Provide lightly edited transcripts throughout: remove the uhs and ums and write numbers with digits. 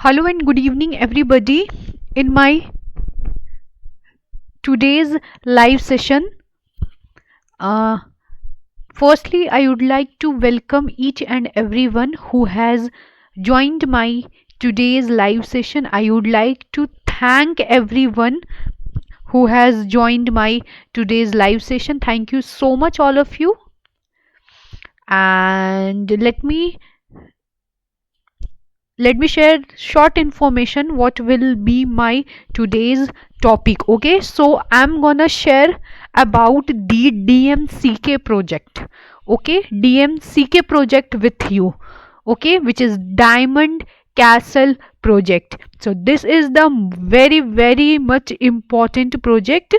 Hello and good evening, everybody. In my today's live session, uh, firstly, I would like to welcome each and everyone who has joined my today's live session. I would like to thank everyone who has joined my today's live session. Thank you so much, all of you. And let me share short information what will be my today's topic. Okay, so I'm gonna share about the DMCK project. Okay, DMCK project with you. Okay, which is Diamond Castle project. So this is the very much important project.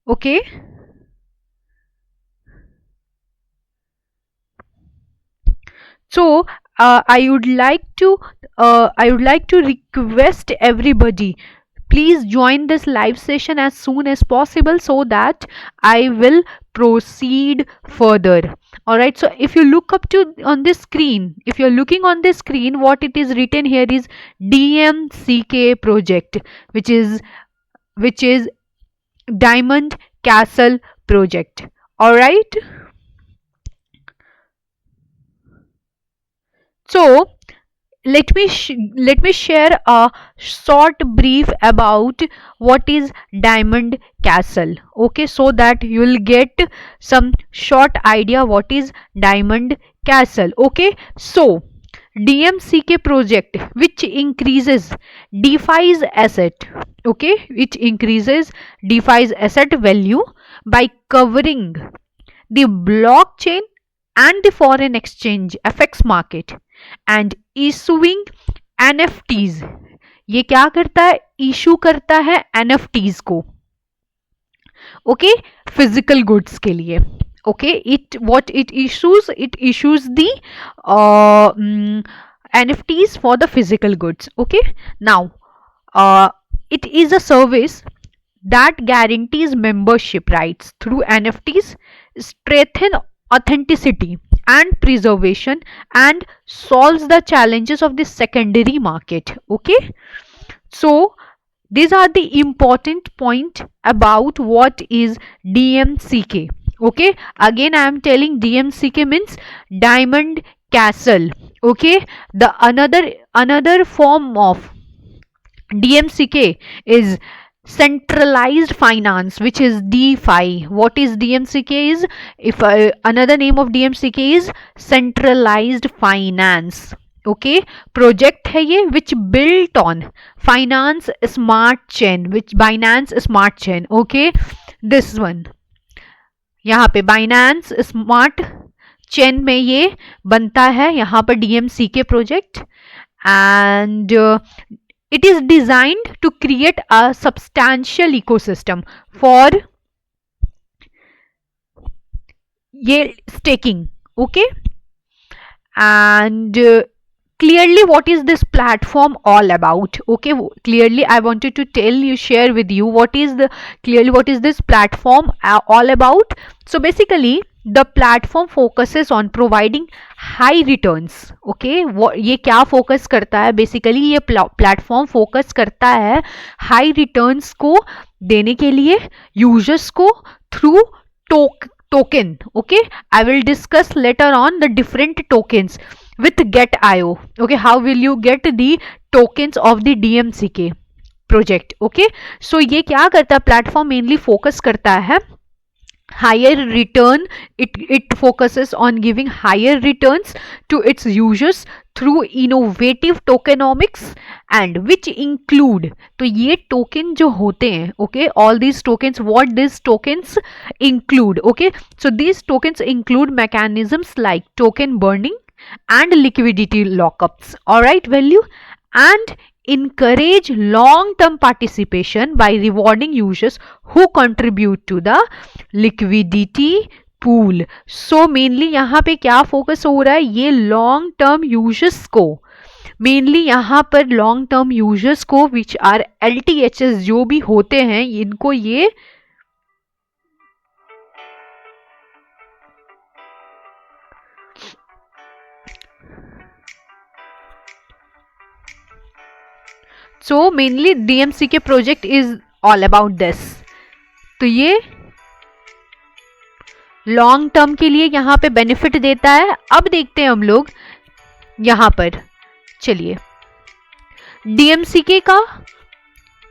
Okay, so I would like to request everybody, please join this live session as soon as possible so that I will proceed further. All right, so if you look up to on this screen, if you're looking on this screen, what it is written here is DMCK project, which is Diamond Castle project. All right, so let me share a short brief about what is Diamond Castle. Okay, so that you will get some short idea what is Diamond Castle. Okay, so DMCK project, which increases DeFi's asset, okay, which increases DeFi's asset value by covering the blockchain and the foreign exchange FX market and issuing NFTs. ये क्या करता है? Issue करता है NFTs को, okay, physical goods के लिए. Okay, what it issues the NFTs for the physical goods. Okay, now it is a service that guarantees membership rights through NFTs, strengthen authenticity and preservation, and solves the challenges of the secondary market. Okay, so these are the important point about what is DMCK. Okay, again I am telling DMCK means Diamond Castle. Okay, the another form of DMCK is centralized finance, which is DeFi. What is DMCK is, if another name of DMCK is centralized finance. Okay, project है ये which built on finance smart chain, which Binance smart chain. Okay, this one यहाँ पे Binance smart chain में ये बनता है, यहाँ पर DMCK project. And it is designed to create a substantial ecosystem for ये staking. Okay, and clearly what is this platform all about? Okay, clearly I wanted to share with you what is this platform all about. So basically the platform focuses on providing high returns. Okay, ये क्या focus करता है? Basically ये platform focus करता है high returns को देने के लिए यूजर्स को through token. Okay, I will discuss later on the different tokens with Get.io. Okay, how will you get the tokens of the DMCK project? Okay, so ये क्या करता है? प्लेटफॉर्म मेनली फोकस करता है higher return. It focuses on giving higher returns to its users through innovative tokenomics, and which include, तो ये token जो होते हैं, okay, all these tokens, what these tokens include. Okay, so these tokens include mechanisms like token burning and liquidity lockups. All right, value, and encourage long-term participation by rewarding users who contribute to the liquidity pool. So mainly यहाँ पे क्या focus हो रहा है? ये long term users को, mainly यहाँ पर लॉन्ग टर्म यूजर्स को विच आर LTHs जो भी होते हैं, इनको ये सो मेनली डीएमसी के project is all about this. तो ये लॉन्ग टर्म के लिए यहाँ पे बेनिफिट देता है। अब देखते हैं हम लोग यहाँ पर, चलिए डीएमसीके का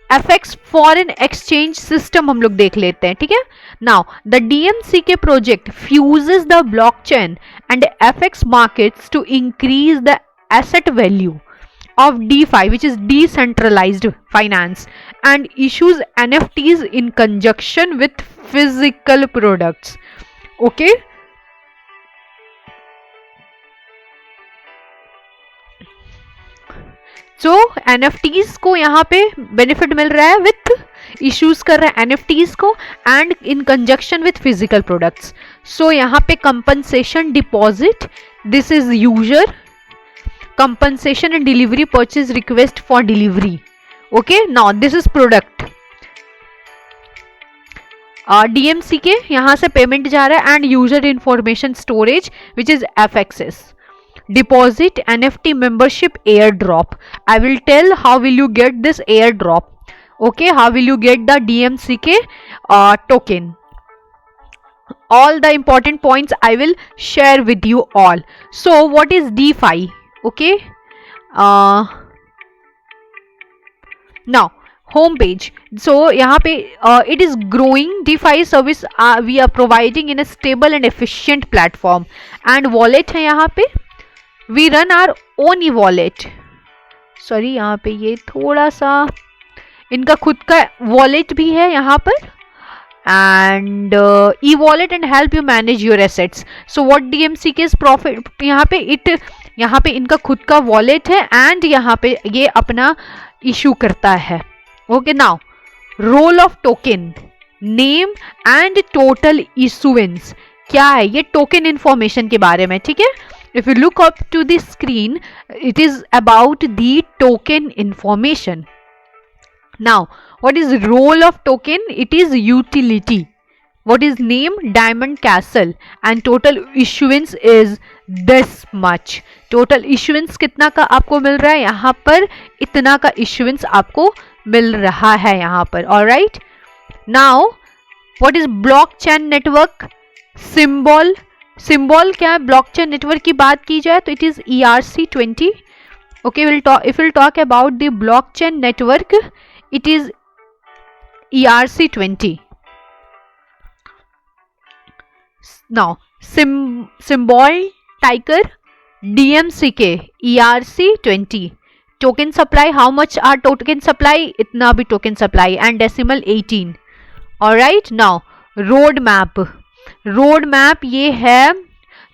एफएक्स फॉरेन एक्सचेंज सिस्टम हम लोग देख लेते हैं, ठीक है। Now the DMCK project fuses the blockchain and FX markets to increase the asset value of DeFi, which is decentralized finance, and issues NFTs in conjunction with physical products. Okay. So NFTs को यहाँ पे benefit मिल रहा है with issues कर रहा है NFTs को and in conjunction with physical products. So यहाँ पे compensation deposit, this is user compensation and delivery purchase request for delivery. Okay, now this is product. DMC के यहाँ से पेमेंट जा रहा है and user information storage which is FXS. Deposit, NFT membership, airdrop. I will tell how will you get this airdrop. Okay, how will you get the DMCK token. All the important points I will share with you all. So what is DeFi? Okay, now home page. So यहाँ पे it is growing DeFi service we are providing in a stable and efficient platform and wallet है यहाँ पे, we run our own e-wallet. Sorry, यहाँ पे ये थोड़ा सा इनका खुद का wallet भी है यहाँ पर and e-wallet and help you manage your assets. So what DMCK's profit, यहाँ पे इनका खुद का वॉलेट है एंड यहाँ पे ये अपना इशू करता है। Okay, now role of token, name and total issuance क्या है, ये टोकन इंफॉर्मेशन के बारे में, ठीक है। If you look up to the screen it is about the token information. Now what is role of token? It is utility. What is name? Diamond Castle. And total issuance is this much. Total issuance कितना का आपको मिल रहा है यहाँ पर, इतना का issuance आपको मिल रहा है यहाँ पर। Alright. Now what is blockchain network? Symbol क्या है? Blockchain network की बात की जाए तो it is ERC20. Okay, if we'll talk about the blockchain network, it is ERC20. Now symbol ticker DMCK ERC20. Token supply, how much are token supply? इतना भी token supply and decimal 18. Alright, now roadmap ये है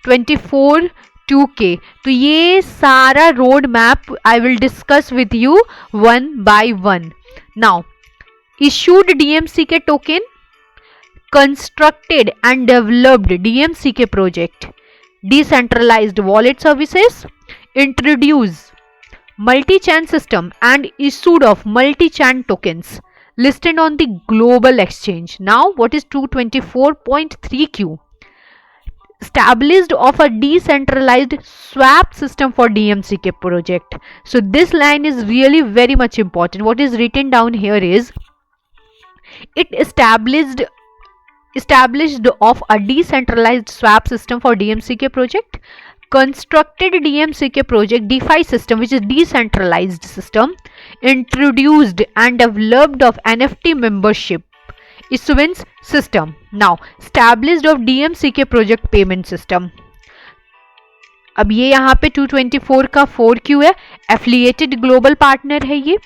24/2K. तो ये सारा roadmap I will discuss with you one by one. Now issued DMCK token, constructed and developed DMCK project, decentralized wallet services, introduce multi-chain system and issued of multi-chain tokens listed on the global exchange. Now what is 224.3Q? Established of a decentralized swap system for DMCK project. So this line is really very much important. What is written down here is it established of a decentralized swap system for DMCK project, constructed DMCK project DeFi system which is decentralized system, introduced and developed of NFT membership issuance system. Now established of DMCK project payment system. अब ये यहाँ पे 224 का 4Q है, affiliated global partner है ये,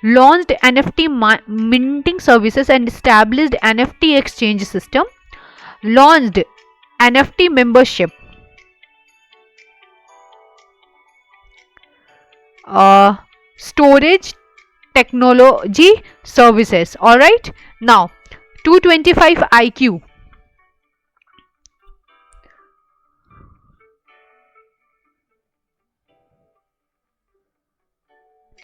launched NFT minting services and established NFT exchange system, launched NFT membership, storage technology services. All right, now 225 IQ.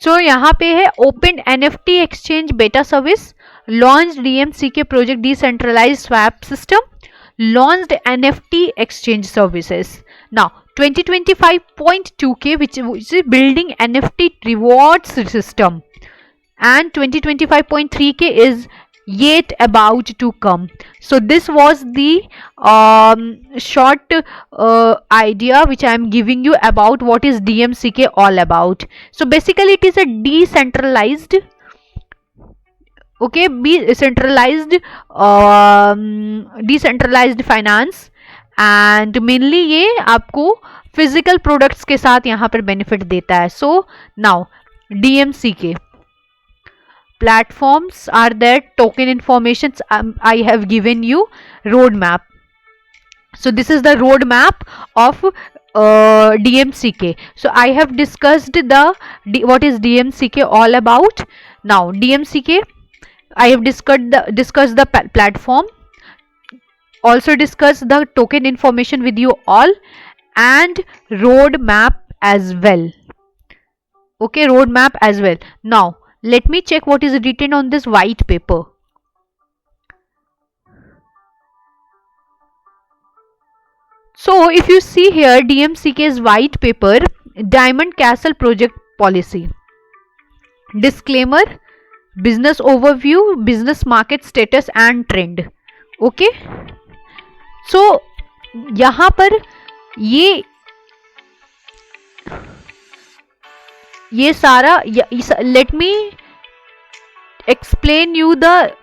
So यहाँ पे है opened NFT exchange beta service, launched DMCK project decentralized swap system, launched NFT exchange services. Now 2025.2K which is building NFT rewards system. and 2025.3K is yet about to come. So this was the short idea which I am giving you about what is DMCK all about. So basically it is a decentralized, okay, decentralized finance, and mainly ये आपको physical products के साथ यहाँ पर benefit देता है. So now DMCK platforms are there, token informations I have given you, roadmap. So this is the roadmap of DMCK. So I have discussed what is DMCK all about. Now DMCK, I have discussed the platform, also discussed the token information with you all, and roadmap as well. Okay, roadmap as well. Now let me check what is written on this white paper. So if you see here, DMCK's white paper, Diamond Castle Project Policy, disclaimer, business overview, business market status and trend. Okay, so यहाँ पर ये सारा, let me explain you the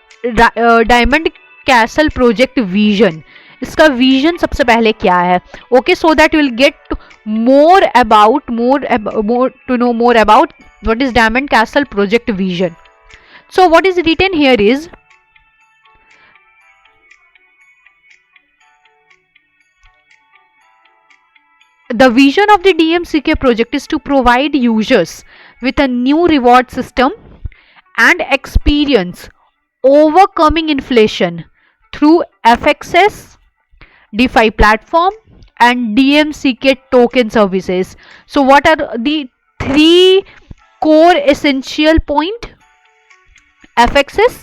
Diamond Castle Project vision. इसका vision सबसे पहले क्या है, okay, so that you will get more to know more about what is Diamond Castle Project vision. So what is written here is, the vision of the DMCK project is to provide users with a new reward system and experience overcoming inflation through FXS, DeFi platform and DMCK token services. So what are the three core essential point? FXS,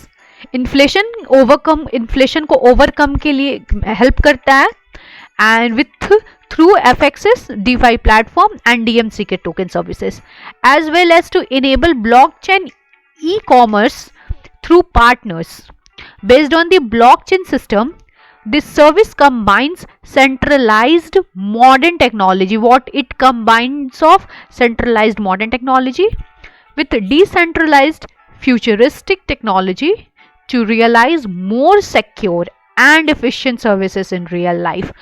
inflation को overcome के लिए help करता है, and with through FXS, DeFi platform and DMCK token services, as well as to enable blockchain e-commerce through partners. Based on the blockchain system, this service combines centralized modern technology. What it combines of centralized modern technology with decentralized futuristic technology to realize more secure and efficient services in real life.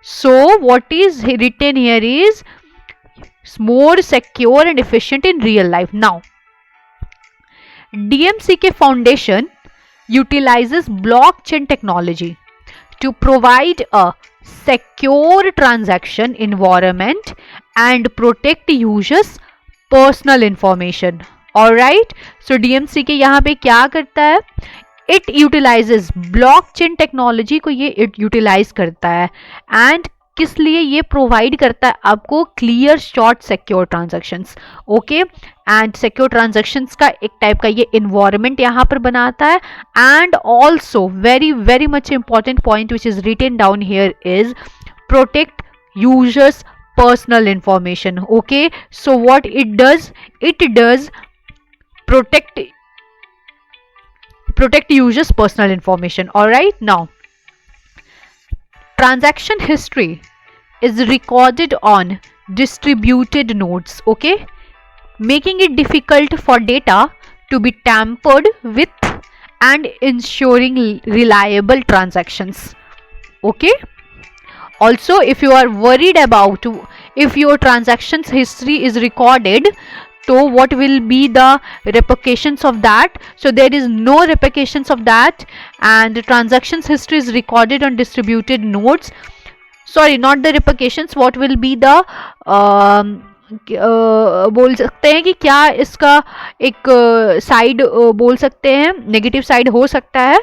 So what is written here is more secure and efficient in real life. Now DMCK Foundation utilizes blockchain technology to provide a secure transaction environment and protect users personal information. Alright, so DMCK यहाँ पे क्या करता है, it utilizes blockchain technology को ये it utilize करता है, and किस लिए ये प्रोवाइड करता है आपको, clear short secure transactions. Okay, and secure transactions का एक टाइप का ये इन्वायरमेंट यहाँ पर बनाता है. And also very very much important point which is written down here is protect users personal information. Okay, so what it does protect users personal information. All right, now transaction history is recorded on distributed nodes, okay, making it difficult for data to be tampered with and ensuring reliable transactions. Okay, also if you are worried about if your transactions history is recorded, so what will be the repercussions of that? So there is no repercussions of that, and the transactions history is recorded on distributed nodes. Sorry, not the repercussions. What will be the बोल सकते हैं कि क्या इसका एक side बोल सकते हैं, नेगेटिव साइड हो सकता है.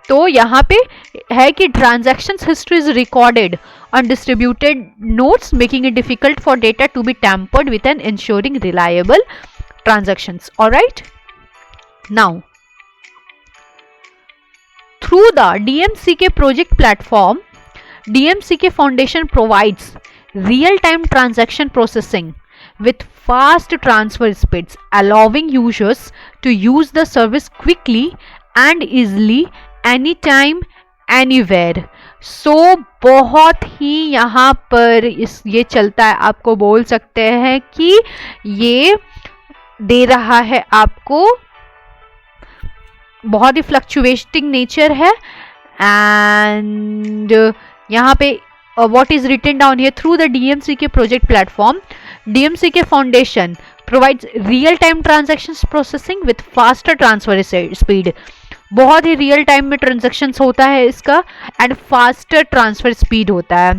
तो यहाँ पे है कि transactions history is recorded on distributed nodes, making it difficult for data to be tampered with and ensuring reliable transactions. All right, now through the DMCK project platform, DMCK Foundation provides real-time transaction processing with fast transfer speeds, allowing users to use the service quickly and easily anytime anywhere. सो बहुत ही यहाँ पर ये चलता है, आपको बोल सकते हैं कि ये दे रहा है आपको, बहुत ही फ्लक्चुएटिंग नेचर है. एंड यहाँ पे what is written down here, through the DMCK project platform, DMCK Foundation provides real-time transactions processing with faster transfer speed. बहुत ही रियल टाइम में ट्रांजेक्शन्स होता है इसका एंड फास्टर ट्रांसफर स्पीड होता है.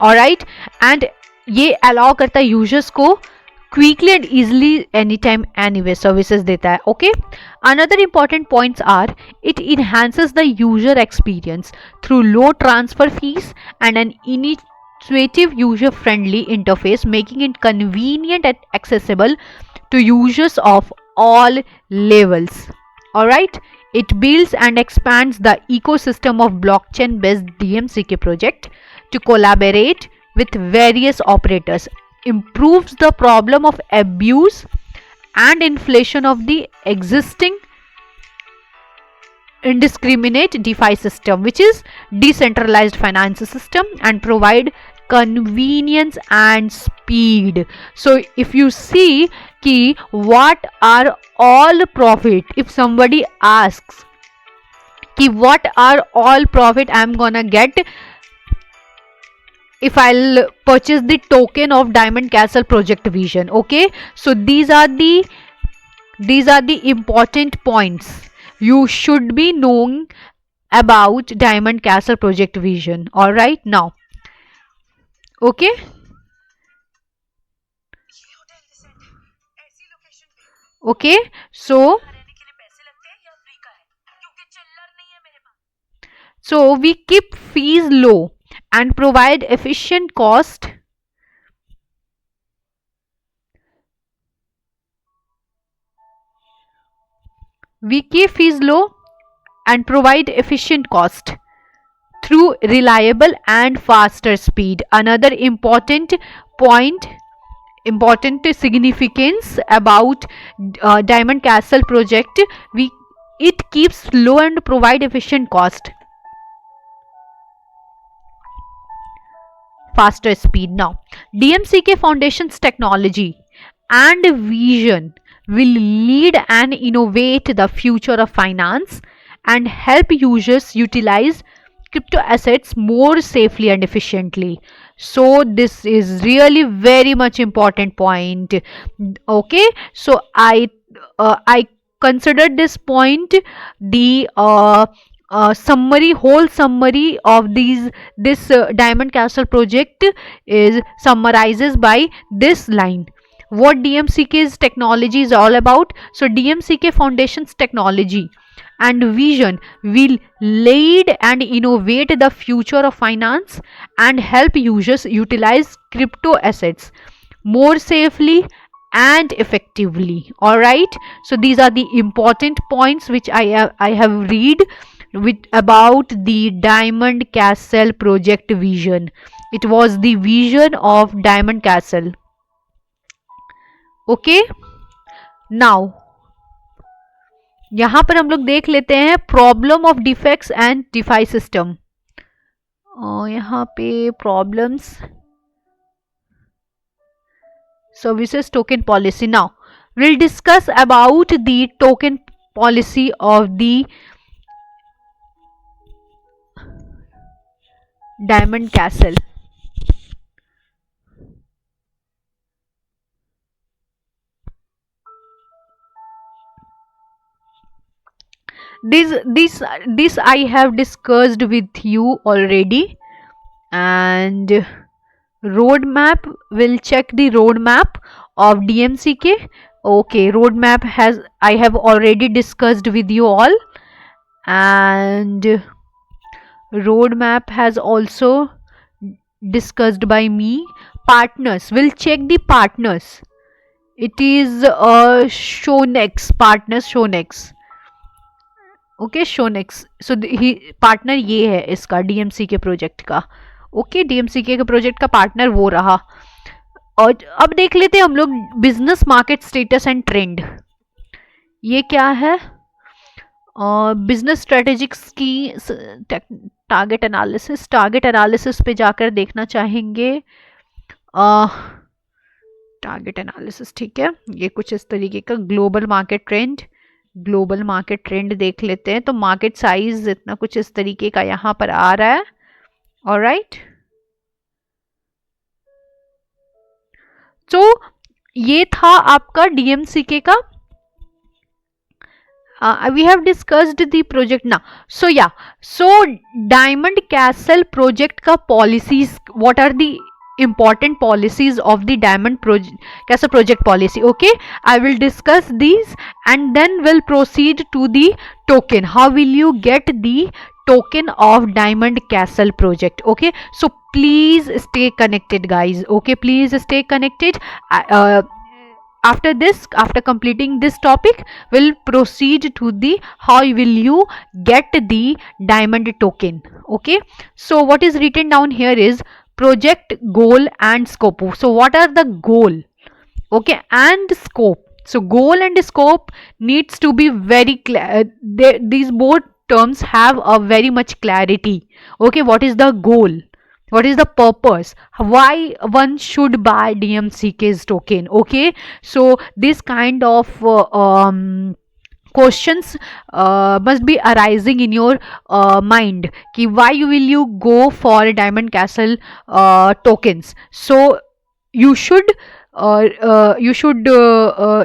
ऑलराइट, एंड ये अलाउ करता है यूजर्स को quickly and easily any time anyway services देता है. Okay, another important points are it enhances the user experience through low transfer fee and an intuitive user friendly interface, making it convenient and accessible to users of all levels. Alright, it builds and expands the ecosystem of blockchain based DMCK project to collaborate with various operators, improves the problem of abuse and inflation of the existing indiscriminate DeFi system, which is decentralized finance system, and provide convenience and speed. So if you see ki what are all profit, if somebody asks ki what are all profit I am gonna get if I'll purchase the token of Diamond Castle Project Vision. Okay, so these are the important points you should be knowing about Diamond Castle Project Vision. All right, now, okay, okay, so we keep fees low and provide efficient cost. We keep fees low and provide efficient cost through reliable and faster speed. Another important point, important significance about Diamond Castle project, it keeps low and provide efficient cost, faster speed. Now, DMCK Foundation's technology and vision will lead and innovate the future of finance and help users utilize crypto assets more safely and efficiently. So this is really very much important point. Okay, so I considered this point the summary, whole summary of this Diamond Castle project is summarizes by this line, what DMCK's technology is all about. So DMCK Foundation's technology and vision will lead and innovate the future of finance and help users utilize crypto assets more safely and effectively. All right, so these are the important points which I have read with about the Diamond Castle project vision. It was the vision of Diamond Castle. Okay, now यहां पर हम लोग देख लेते हैं problem of defects and DeFi system. यहां पे problems, services, token policy. Now we'll discuss about the token policy of the Diamond Castle. This I have discussed with you already, and roadmap, will check the roadmap of DMCK. Okay, roadmap I have already discussed with you all, and roadmap has also discussed by me. Partners, will check the partners. It is Shonex, partners Shonex. Okay, Shonex. So partner ये है इसका DMCK project का. Okay, DMCK के project का partner वो रहा. और अब देख लेते हैं हम लोग business market status and trend. ये क्या है? बिजनेस स्ट्रेटेजिक्स की टारगेट एनालिसिस पे जाकर देखना चाहेंगे। टारगेट एनालिसिस, ठीक है, ये कुछ इस तरीके का ग्लोबल मार्केट ट्रेंड देख लेते हैं। तो मार्केट साइज इतना कुछ इस तरीके का यहाँ पर आ रहा है। ऑलराइट, तो ये था आपका डीएमसीके का। We have discussed the project now. So Diamond Castle project का policies, what are the important policies of the Diamond Castle project policy? Okay, I will discuss these and then we'll proceed to the token. How will you get the token of Diamond Castle project? Okay, so please stay connected, guys. Okay, please stay connected. After this, after completing this topic, we'll proceed to the how will you get the diamond token. Okay, so what is written down here is project goal and scope. So what are the goal, okay, and scope? So goal and scope needs to be very clear. These both terms have a very much clarity. Okay, what is the goal, what is the purpose, why one should buy DMCK's token? Okay, so this kind of questions must be arising in your mind ki why will you go for Diamond Castle tokens. So you should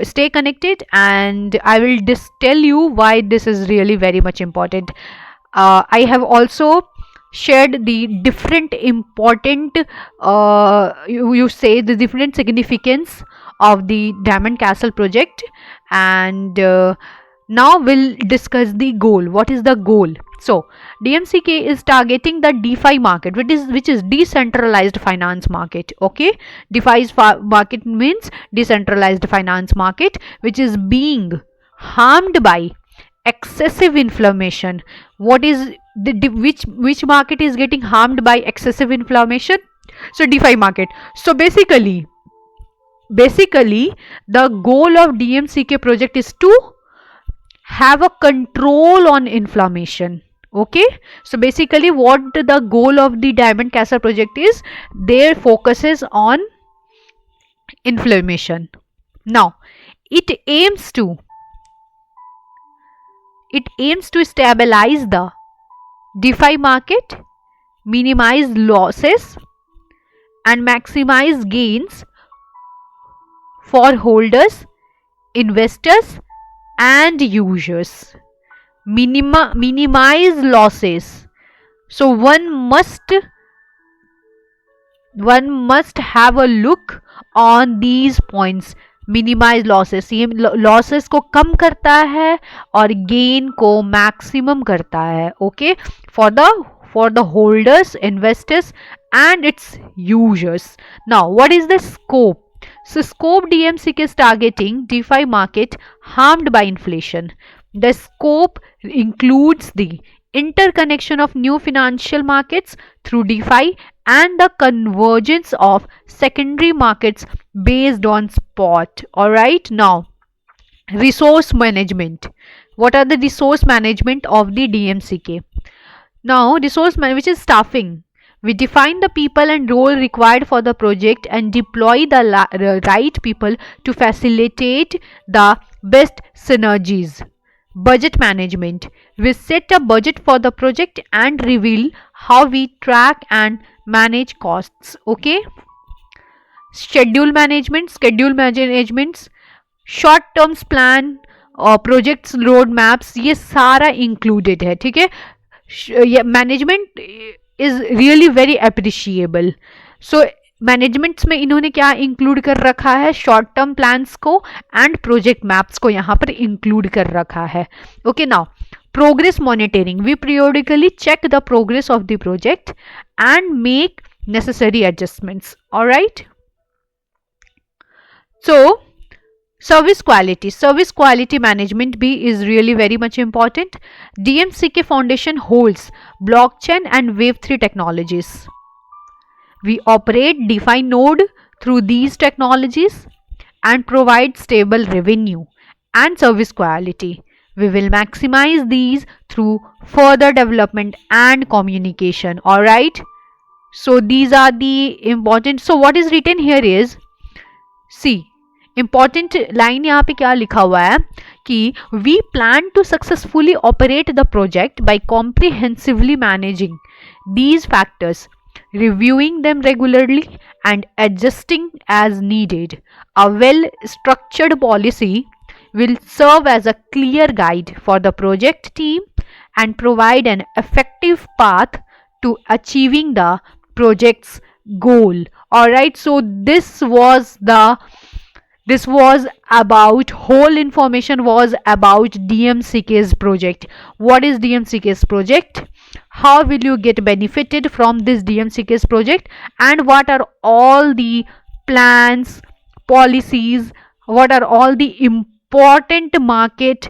stay connected and I will just tell you why this is really very much important. I have also shared the different important you say the different significance of the Diamond Castle project, and now we'll discuss the goal. What is the goal? So DMCK is targeting the DeFi market, which is decentralized finance market. Okay, DeFi market means decentralized finance market, which is being harmed by excessive inflammation. What is which market is getting harmed by excessive inflammation? So DeFi market. So basically the goal of DMCK project is to have a control on inflammation. Okay, so basically what the goal of the Diamond Castle project is, their focus is on inflammation. Now it aims to stabilize the DeFi market, minimize losses and maximize gains for holders, investors and users. Minimize losses. So one must have a look on these points. Minimize losses, ये losses को कम करता है और gain को maximum करता है. Okay, for the holders, investors and its users. Now what is the scope? So scope DMCK is targeting DeFi market harmed by inflation. The scope includes the interconnection of new financial markets through DeFi and the convergence of secondary markets based on spot. Alright, now resource management. What are the resource management of the DMCK? Now resource management, which is staffing. We define the people and role required for the project and deploy the right people to facilitate the best synergies. Budget management. We set a budget for the project and reveal how we track and manage costs. Okay. Schedule management. Short term plan और projects road maps, ये सारा included है. ठीक है, management is really very appreciable. So managements में इन्होंने क्या include कर रखा है? शॉर्ट टर्म प्लान्स को एंड प्रोजेक्ट मैप्स को यहाँ पर इंक्लूड कर रखा है. Okay, now progress monitoring. We periodically check the progress of the project and make necessary adjustments. All right. So service quality management B is really very much important. DMCK Foundation holds blockchain and Wave3 technologies. We operate DeFi node through these technologies and provide stable revenue and service quality. We will maximize these through further development and communication. All right. So these are the important. So what is written here is, see, important line यहाँ पे क्या लिखा हुआ है कि we plan to successfully operate the project by comprehensively managing these factors, reviewing them regularly and adjusting as needed. A well structured policy will serve as a clear guide for the project team and provide an effective path to achieving the project's goal. All right, so this was about, whole information was about DMCK's project. What is DMCK's project? How will you get benefited from this DMCK's project, and what are all the plans, policies, what are all the important market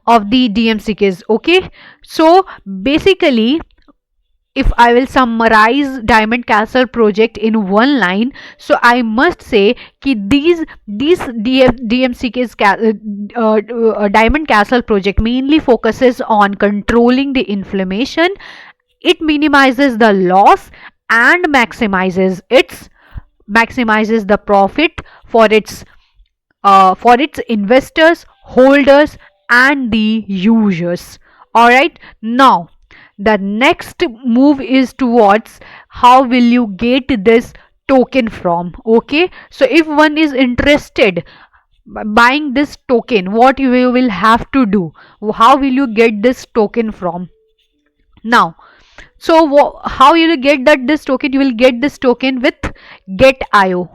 of the DMCKs. Okay, so basically, if I will summarize Diamond Castle project in one line, so I must say कि these DMCK's Diamond Castle project mainly focuses on controlling the inflammation. It minimizes the loss and maximizes the profit for its investors, holders, and the users. All right, now the next move is towards how will you get this token from. Okay, so if one is interested buying this token, what you will have to do, how will you get this token from? Now, so how you will get this token? You will get this token with Get.io.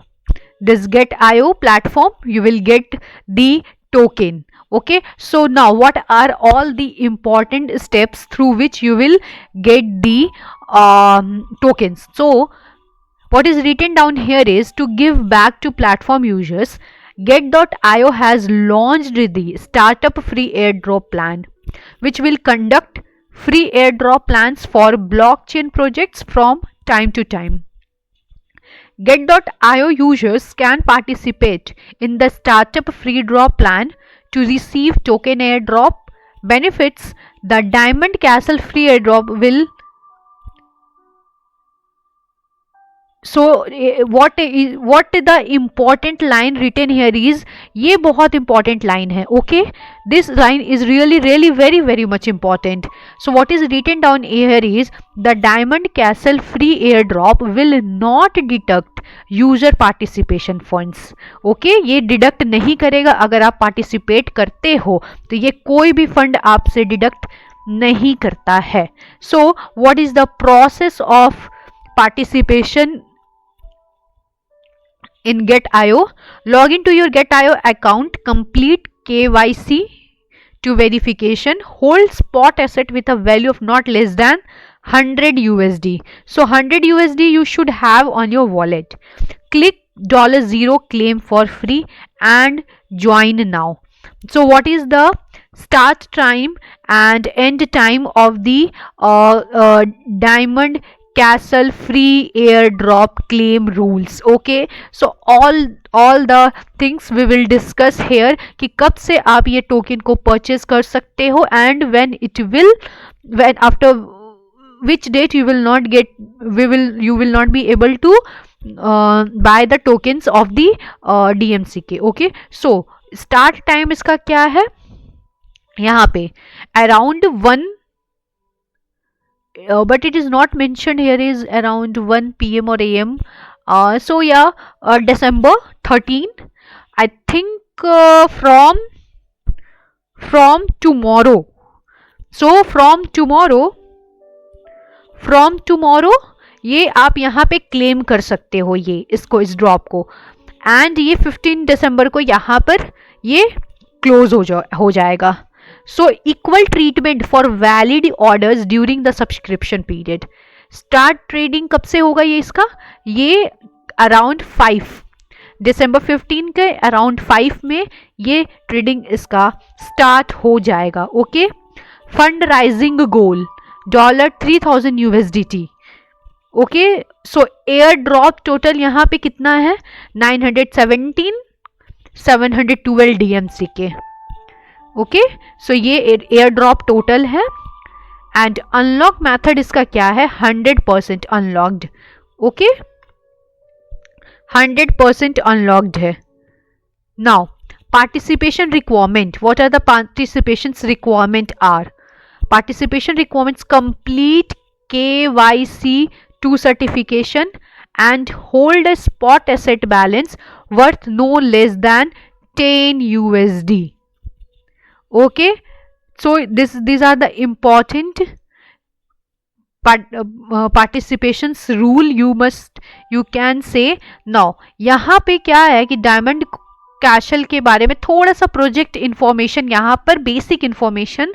This Get.io platform, you will get the token. Okay, so now what are all the important steps through which you will get the tokens? So what is written down here is, to give back to platform users, Get.io has launched the startup free airdrop plan, which will conduct free airdrop plans for blockchain projects from time to time. Get.io users can participate in the startup free drop plan to receive token airdrop benefits. The Diamond Castle free airdrop will, so what the important line written here is, ये बहुत important line है. Okay, this line is really very much important. So what is written down here is, the Diamond Castle free airdrop will not deduct user participation funds. Okay, ये deduct नहीं करेगा. अगर आप participate करते हो तो ये कोई भी fund आपसे deduct नहीं करता है. So what is the process of participation in Get.io? Log into your Get.io account, complete KYC to verification, hold spot asset with a value of not less than 100 USD. So 100 USD you should have on your wallet. Click $0 claim for free and join now. So what is the start time and end time of the Diamond Castle free airdrop claim rules? Okay, so all the things we will discuss here कि कब से आप ये token को purchase कर सकते हो, and when after which date you will not be able to buy the tokens of the DMCK. Okay, so start time इसका क्या है यहाँ पे, around 1, but it is not mentioned here, is around 1 PM or AM. So yeah, December 13, I think, from tomorrow. So from tomorrow ये आप यहाँ पे claim कर सकते हो इस ड्रॉप को, एंड ये 15 दिसंबर को यहाँ पर ये क्लोज हो जाएगा. So equal treatment for valid orders during the subscription period. Start trading कब से होगा ये around 5 December 15 के around 5 में ये ट्रेडिंग इसका स्टार्ट हो जाएगा. ओके, फंड राइजिंग गोल $3000 USDT. ओके, सो एयर ड्रॉप टोटल यहाँ पे कितना है, 917 712 डीएमसी के। ओके, सो ये एयर ड्रॉप टोटल है। एंड अनलॉक मेथड इसका क्या है, 100% अनलॉक्ड। ओके, 100% अनलॉक्ड है। Now participation requirement, what are the participations requirement are? Participation requirements: complete KYC 2 certification and hold a spot asset balance worth no less than 10 USD. Okay, so these are the important participations rule you can say. now यहाँ पे क्या है कि diamond castle के बारे में थोड़ा सा प्रोजेक्ट इंफॉर्मेशन, यहाँ पर बेसिक इंफॉर्मेशन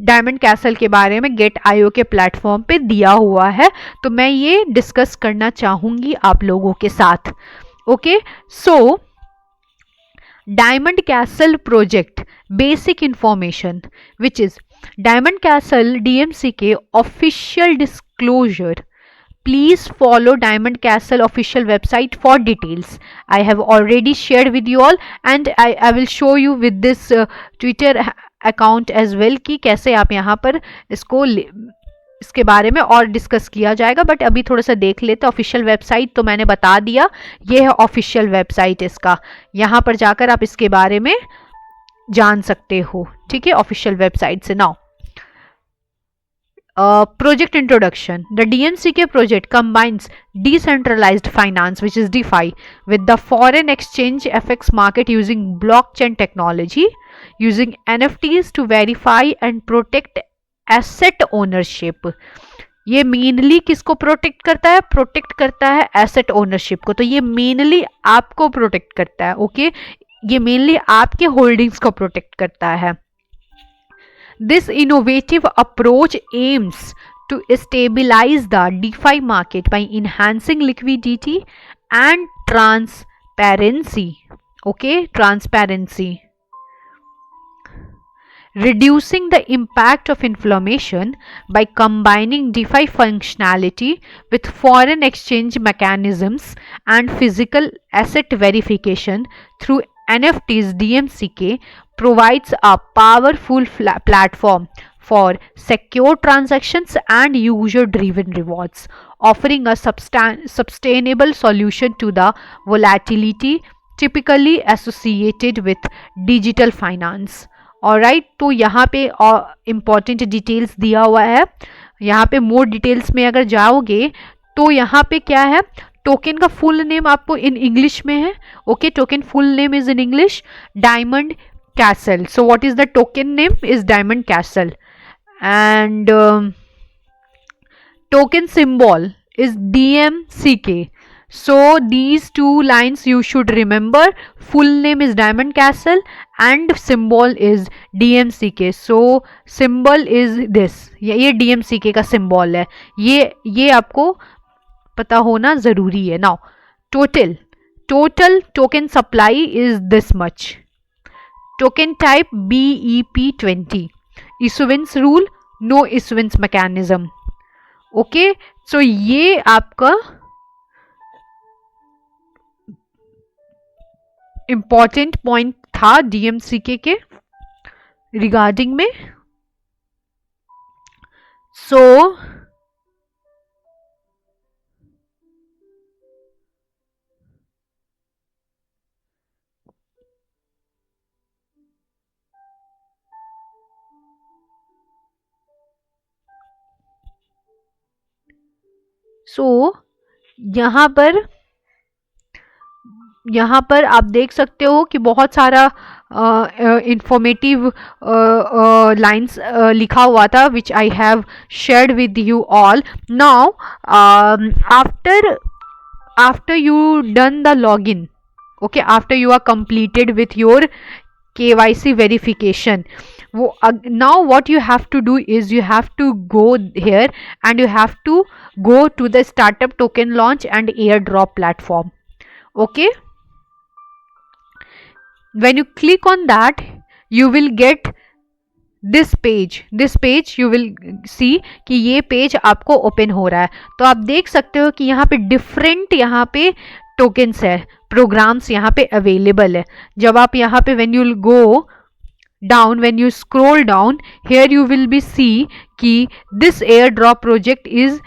डायमंड कैसल के बारे में गेट आईओ के प्लेटफॉर्म पे दिया हुआ है, तो मैं ये डिस्कस करना चाहूंगी आप लोगों के साथ। Okay, so Diamond Castle project basic information which is Diamond Castle DMC K official disclosure. Please follow Diamond Castle official website for details. I have already shared with you all and I will show you with this Twitter account as well कि कैसे आप यहाँ पर इसके बारे में और discuss किया जाएगा। बट अभी थोड़ा सा देख लेते, ऑफिशियल वेबसाइट तो मैंने बता दिया, ये है ऑफिशियल वेबसाइट इसका, यहाँ पर जाकर आप इसके बारे में जान सकते हो। ठीक है, ऑफिशियल वेबसाइट से। Now project introduction. The DMCK project combines decentralized finance, which is DeFi, with the foreign exchange FX market using blockchain technology, using NFTs to verify and protect asset ownership. ये mainly किसको protect करता है, protect करता है asset ownership को, तो ये mainly आपको प्रोटेक्ट करता है। ओके, ये मेनली आपके होल्डिंग्स को प्रोटेक्ट करता है। This innovative approach aims to stabilize the DeFi market by enhancing liquidity and transparency. Okay, transparency. Reducing the impact of inflation by combining DeFi functionality with foreign exchange mechanisms and physical asset verification through NFTs, DMCK provides a powerful platform for secure transactions and user-driven rewards, offering a sustainable solution to the volatility typically associated with digital finance. Alright, तो यहाँ पे important details दिया हुआ है। यहाँ पे more details में अगर जाओगे तो यहाँ पे क्या है, टोकन का फुल नेम आपको इन इंग्लिश में है। Okay, token full name is in English diamond castle. So what is the token name is Diamond castle and token symbol is DMCK. So these two lines you should remember. Full name is Diamond Castle and symbol is DMCK. So symbol is this. ये DMCK का symbol है, ये आपको पता होना जरूरी है। Now total token supply is this much. Token type BEP20. Issuance rule, no issuance mechanism. Okay, so ये आपका इंपॉर्टेंट पॉइंट था डीएमसीके के रिगार्डिंग में। सो यहाँ पर आप देख सकते हो कि बहुत सारा इंफॉर्मेटिव लाइंस लिखा हुआ था which I have shared with you all. Now after you done the login, okay, after you are completed with your KYC verification, now what you have to do is you have to go here and you have to go to the startup token launch and airdrop platform. Okay, when you click on that you will get this page you will see कि ये page आपको open हो रहा है। तो आप देख सकते हो कि यहाँ पे डिफरेंट यहाँ पे टोकन्स है, प्रोग्राम्स यहाँ पे अवेलेबल है। जब आप यहाँ पे when you go down, when you scroll down, here you will be see कि this airdrop project is,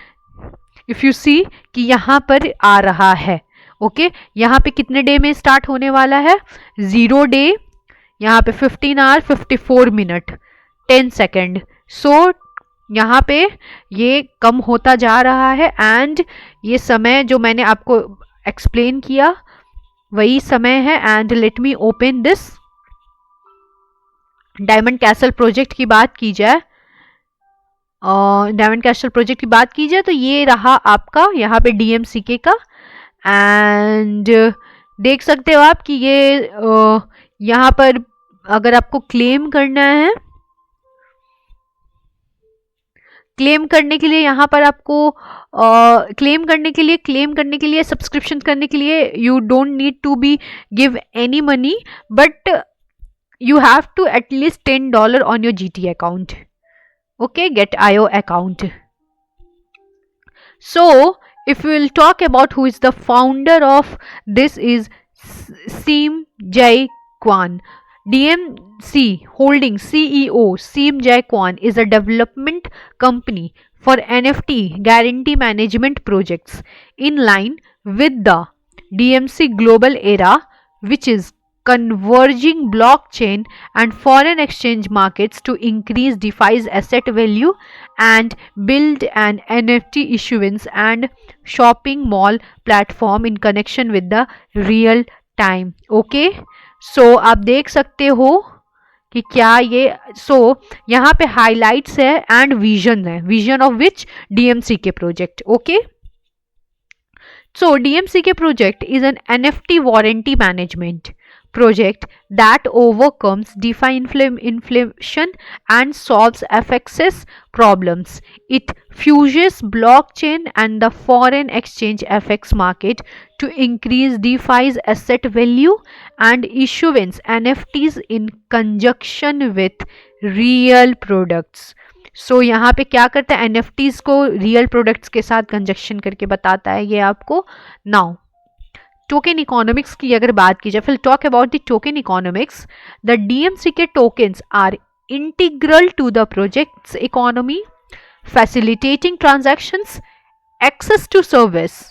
if you see कि यहाँ पर आ रहा है। ओके यहाँ पे कितने डे में स्टार्ट होने वाला है? 0 डे, यहाँ पे 15 आवर 54 मिनट 10 सेकेंड। सो यहाँ पे ये कम होता जा रहा है एंड ये समय जो मैंने आपको एक्सप्लेन किया वही समय है। And let me open this diamond Castle project की बात की जाए, डायमंड कैसल प्रोजेक्ट की बात की जाए तो ये रहा आपका यहाँ पे DMCK का। एंड देख सकते हो आप कि ये यहाँ पर अगर आपको क्लेम करना है, क्लेम करने के लिए यहाँ पर आपको क्लेम करने के लिए सब्सक्रिप्शन करने के लिए you don't need to be give any money, but you have to at least $10 on your GT account. Okay, get IO account. So if we will talk about who is the founder of this, is Seem Jai Kwan. DMC Holding CEO Seem Jai Kwan is a development company for NFT guarantee management projects in line with the DMC global era, which is converging blockchain and foreign exchange markets to increase DeFi's asset value and build an NFT issuance and shopping mall platform in connection with the real time. Okay, so आप देख सकते हो कि क्या ये यहाँ पे highlights है एंड विजन है, vision of which DMCK project. Okay so DMCK project is an NFT warranty management project that overcomes DeFi inflation and solves FX's problems. It fuses blockchain and the foreign exchange FX market to increase DeFi's asset value and issuance NFTs in conjunction with real products. सो यहाँ पे क्या करता है, NFTs को real products के साथ conjunction करके बताता है ये आपको. नाउ टोकन इकोनॉमिक्स की अगर बात की जाए, फिर talk about the token economics. The DMCK tokens are integral to the project's economy, facilitating transactions, access to service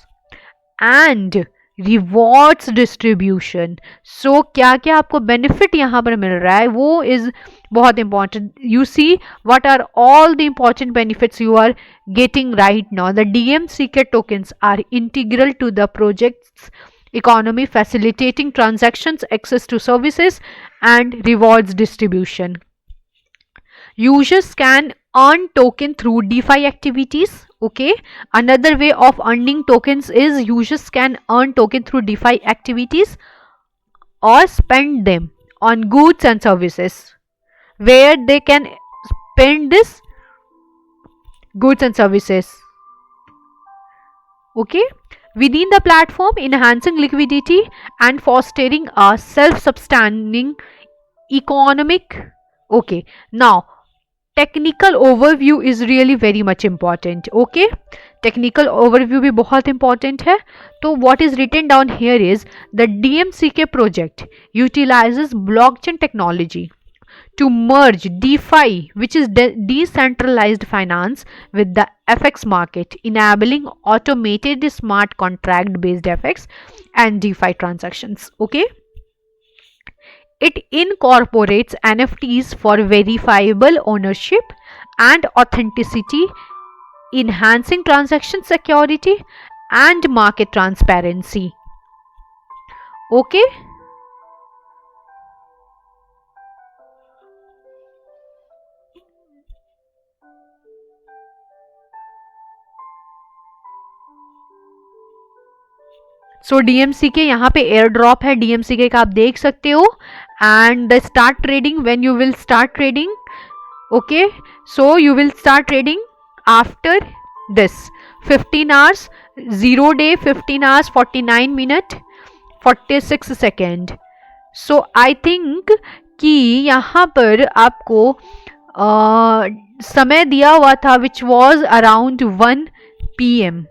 and rewards distribution. So क्या क्या आपको बेनिफिट यहाँ पर मिल रहा है वो इज बहुत important. You see what are all the important benefits you are getting right now. The DMCK tokens are integral to the project's economy, facilitating transactions, access to services and rewards distribution. Users can earn token through DeFi activities. Okay, another way of earning tokens is users can earn token through DeFi activities or spend them on goods and services, where they can spend this goods and services. Okay, within the platform, enhancing liquidity and fostering a self-sustaining economic. Okay, now technical overview is really very much important. Okay, technical overview भी बहुत important है. तो what is written down here is the DMCK project utilizes blockchain technology to merge DeFi, which is decentralized finance, with the FX market, enabling automated smart contract based FX and DeFi transactions. Okay, it incorporates NFTs for verifiable ownership and authenticity, enhancing transaction security and market transparency. Okay, so DMCK यहाँ पे air drop है DMCK का, आप देख सकते हो. And the start trading, when you will start trading. Okay, so you will start trading after this 15 hours, 0 day 15 hours 49 minute 46 second. So I think कि यहाँ पर आपको समय दिया हुआ था which was around 1 PM.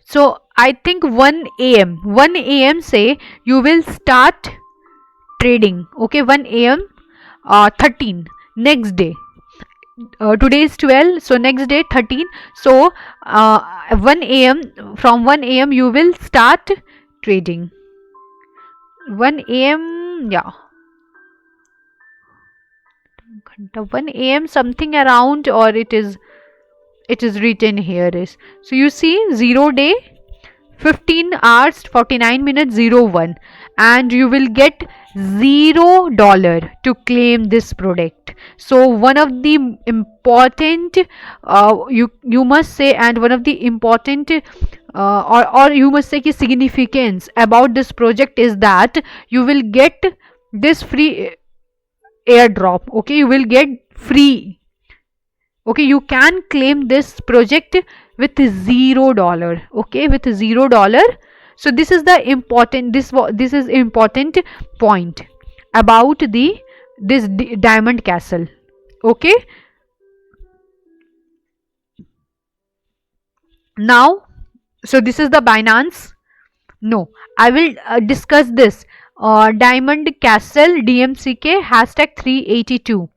So I think 1 AM say you will start trading. Okay, 1 AM 13 next day. Today is 12, so next day 13. So 1 AM, from 1 AM you will start trading. 1 AM, yeah, 1 AM something around, or it is written here is, so you see 0 day 15 hours 49 minutes 01, and you will get $0 to claim this product. So one of the important you must say, and one of the important or you must say ki significance about this project is that you will get this free airdrop. Okay, you will get free. Okay, you can claim this project with $0. Okay, with $0. So this is the important, this is important point about this diamond castle. Okay, now, so this is the Binance. No, I will discuss this diamond castle DMCK hashtag 382.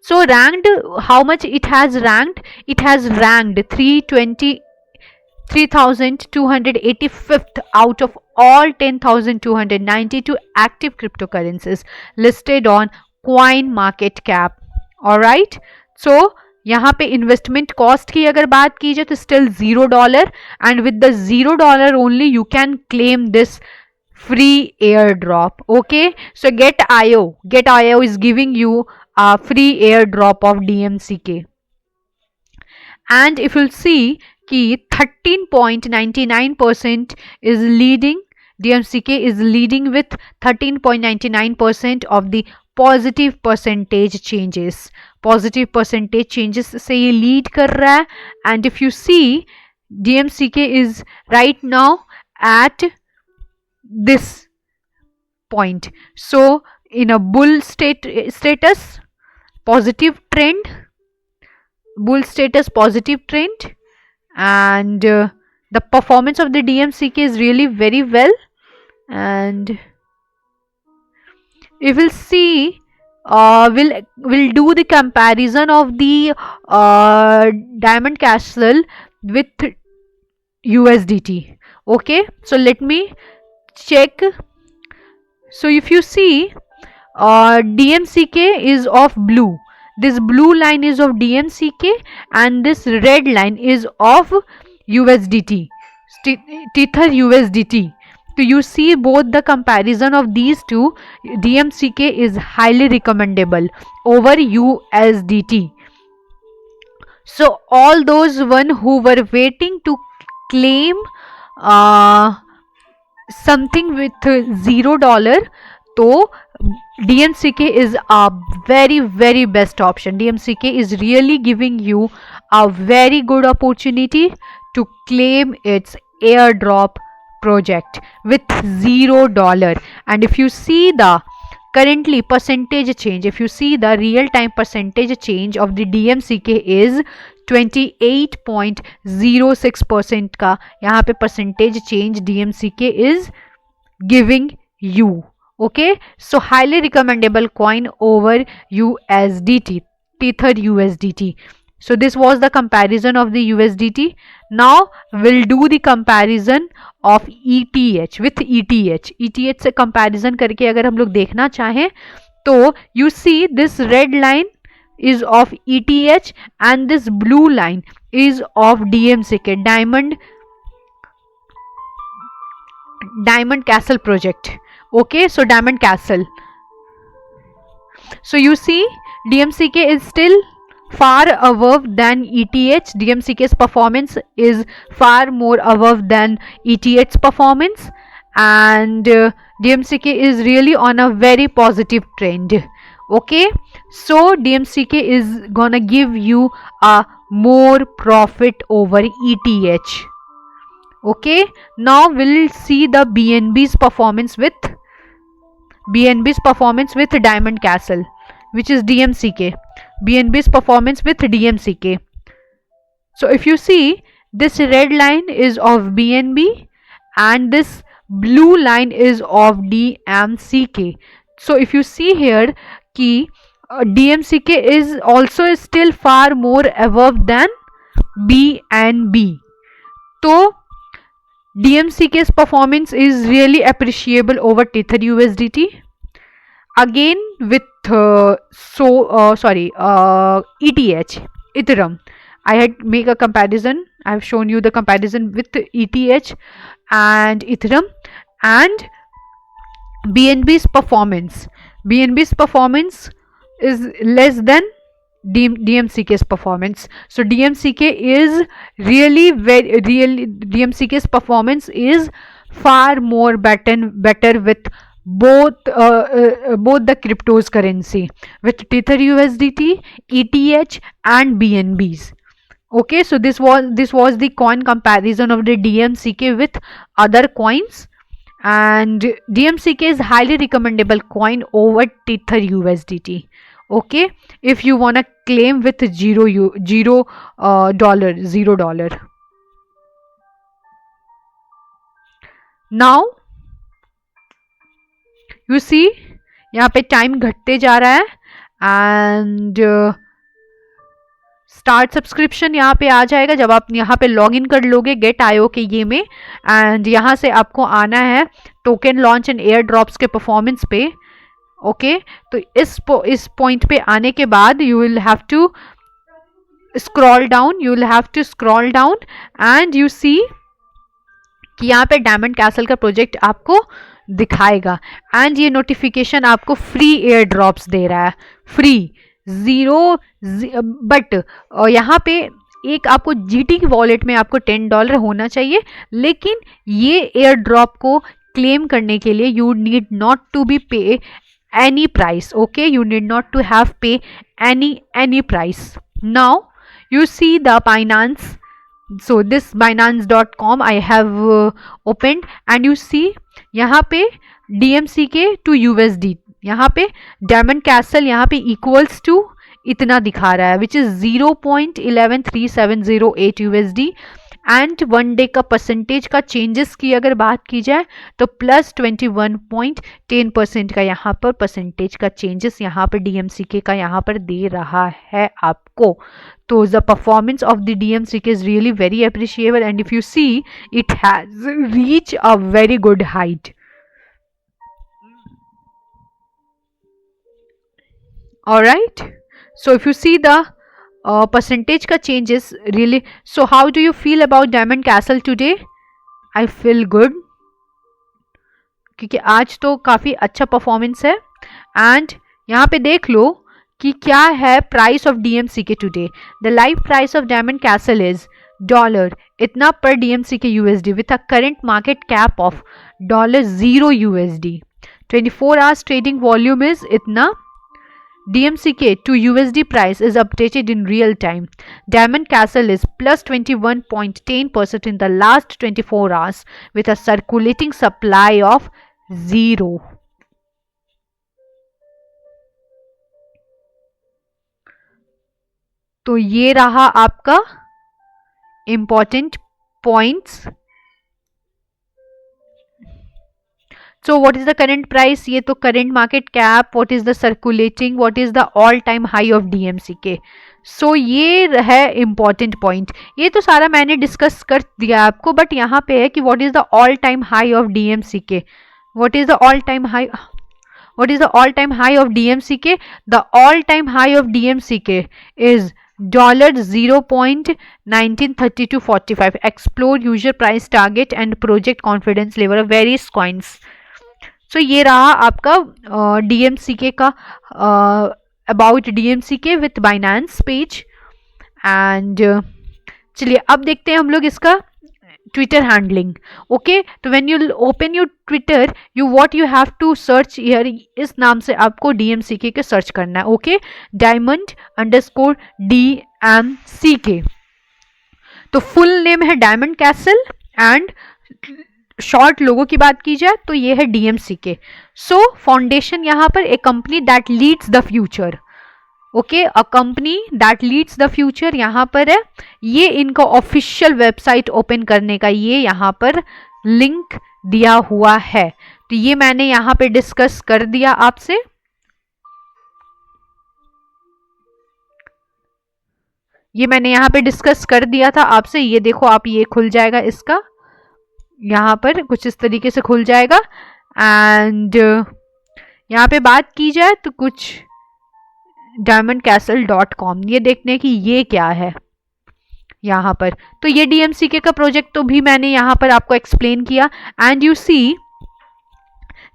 So ranked, how much it has ranked? It has ranked 3,285th out of all 10,292 active cryptocurrencies listed on Coin Market Cap. Alright, so यहाँ पे investment cost की अगर बात की जाए तो still $0, and with the $0 only you can claim this free airdrop. Okay, so Get.io is giving you a free airdrop of DMCK, and if you'll see ki 13.99% is leading, DMCK is leading with 13.99% of the positive percentage changes. Positive percentage changes से ये lead कर रहा है, and if you see DMCK is right now at this point. So in a bull status, positive trend, bull status positive trend, and the performance of the DMCK is really very well. And if we'll see, we'll do the comparison of the diamond castle with USDT. Okay, so let me check. So if you see DMCK is of blue, this blue line is of DMCK, and this red line is of USDT, Tether USDT. So you see both the comparison of these two. DMCK is highly recommendable over USDT. So all those one who were waiting to claim something with $0, so DMCK is a very best option. DMCK is really giving you a very good opportunity to claim its airdrop project with $0. And if you see the currently percentage change, if you see the real time percentage change of the DMCK is 28.06% का यहाँ पे percentage change DMCK is giving you. Okay, so highly recommendable coin over USDT, Tether USDT. So this was the comparison of the USDT. Now we'll do the comparison of ETH with ETH. ETH से comparison करके अगर हम लोग देखना चाहें तो you see this red line is of ETH and this blue line is of DMCK, Diamond Castle project. Okay, so Diamond Castle. So you see DMCK is still far above than ETH. DMCK's performance is far more above than ETH's performance, and DMCK is really on a very positive trend. Okay, so DMCK is gonna give you a more profit over ETH. Okay, now we'll see the BNB's performance with Diamond Castle. which is DMCK. BNB's performance with DMCK. So if you see, this red line is of BNB and this blue line is of DMCK. So if you see here कि DMCK is also still far more above than BNB. So DMCK's performance is really appreciable over Tether USDT. Again with ETH, Ethereum. I had make a comparison. I have shown you the comparison with ETH and Ethereum and BNB's performance. BNB's performance is less than DMCK's performance. So DMCK is DMCK's performance is far more better with both the cryptos currency, with Tether USDT, ETH and BNBs. Okay, so this was the coin comparison of the DMCK with other coins, and DMCK is highly recommendable coin over Tether USDT. Okay, if you wanna claim with $0. Now you see यहाँ पे time घटते जा रहा है and start subscription यहाँ पे आ जाएगा जब आप यहाँ पे लॉग इन कर लोगे गेट आयो के ये में, एंड यहाँ से आपको आना है token launch and airdrops के परफॉर्मेंस पे. ओके तो इस पॉइंट पे आने के बाद you will have to scroll down and you see कि यहाँ पे डायमंड कैसल का प्रोजेक्ट आपको दिखाएगा एंड ये नोटिफिकेशन आपको फ्री एयर ड्रॉप्स दे रहा है, फ्री बट यहाँ पे एक आपको जीटी की वॉलेट में आपको $10 होना चाहिए, लेकिन ये एयर ड्रॉप को क्लेम करने के लिए you need not to be pay any price. Okay, you need not to have pay any price. Now you see the Binance. So this Binance.com I have opened and you see यहाँ पे DMCK to USD, यहाँ पे Diamond Castle यहाँ पे equals to इतना दिखा रहा है which is 0.113708 USD and one day का परसेंटेज का चेंजेस की अगर बात की जाए तो +21.10% का यहाँ पर परसेंटेज का चेंजेस यहाँ पर DMCK का यहाँ पर दे रहा है आपको. तो the performance of the DMCK is really very appreciable and if you see it has reach a very good height. Alright, so if you see the percentage का changes really. So how do you feel about Diamond Castle today? I feel good क्योंकि आज तो काफ़ी अच्छा performance है and यहाँ पे देख लो कि क्या है price of DMCK today. The live price of diamond castle is $, इतना पर DMCK USD with a current market cap of $0 USD. 24 hours trading volume is इतना. DMCK to USD price is updated in real time. Diamond Castle is +21.10% in the last 24 hours with a circulating supply of 0. तो ये रहा आपका important points. So what is the current price? ये तो current market cap. What is the circulating? What is the all time high of DMCK? So ये है important point. ये तो सारा मैंने डिस्कस कर दिया आपको, बट यहाँ पे है कि what is the all time high of DMCK? What is the all time high? What is the all time high of DMCK? The all time high of DMCK is $0.193245. Explore user price target and project confidence level of various coins. So ये रहा आपका DMCK का about DMCK with Binance page. and चलिए अब देखते हैं हम लोग इसका ट्विटर हैंडलिंग. ओके, तो when you open your Twitter what you have to search here, इस नाम से आपको DMCK के सर्च करना है. Okay, Diamond_DMCK. तो फुल नेम है डायमंड कैसल एंड शॉर्ट लोगों की बात की जाए तो ये है DMCK। सो फाउंडेशन यहाँ पर a company that leads the future. Okay, a company that leads the future यहाँ पर है। ये इनका ऑफिशियल वेबसाइट ओपन करने का ये यहाँ पर लिंक दिया हुआ है। तो ये मैंने यहाँ पे डिस्कस कर दिया आपसे। ये मैंने यहाँ पे डिस्कस कर दिया था आपसे। ये देखो आप, ये खुल जाएगा इसका, यहाँ पर कुछ इस तरीके से खुल जाएगा। एंड यहाँ पे बात की जाए तो कुछ diamondcastle.com, ये देखने की ये क्या है यहाँ पर। तो ये DMCK का प्रोजेक्ट तो भी मैंने यहाँ पर आपको एक्सप्लेन किया। एंड यू सी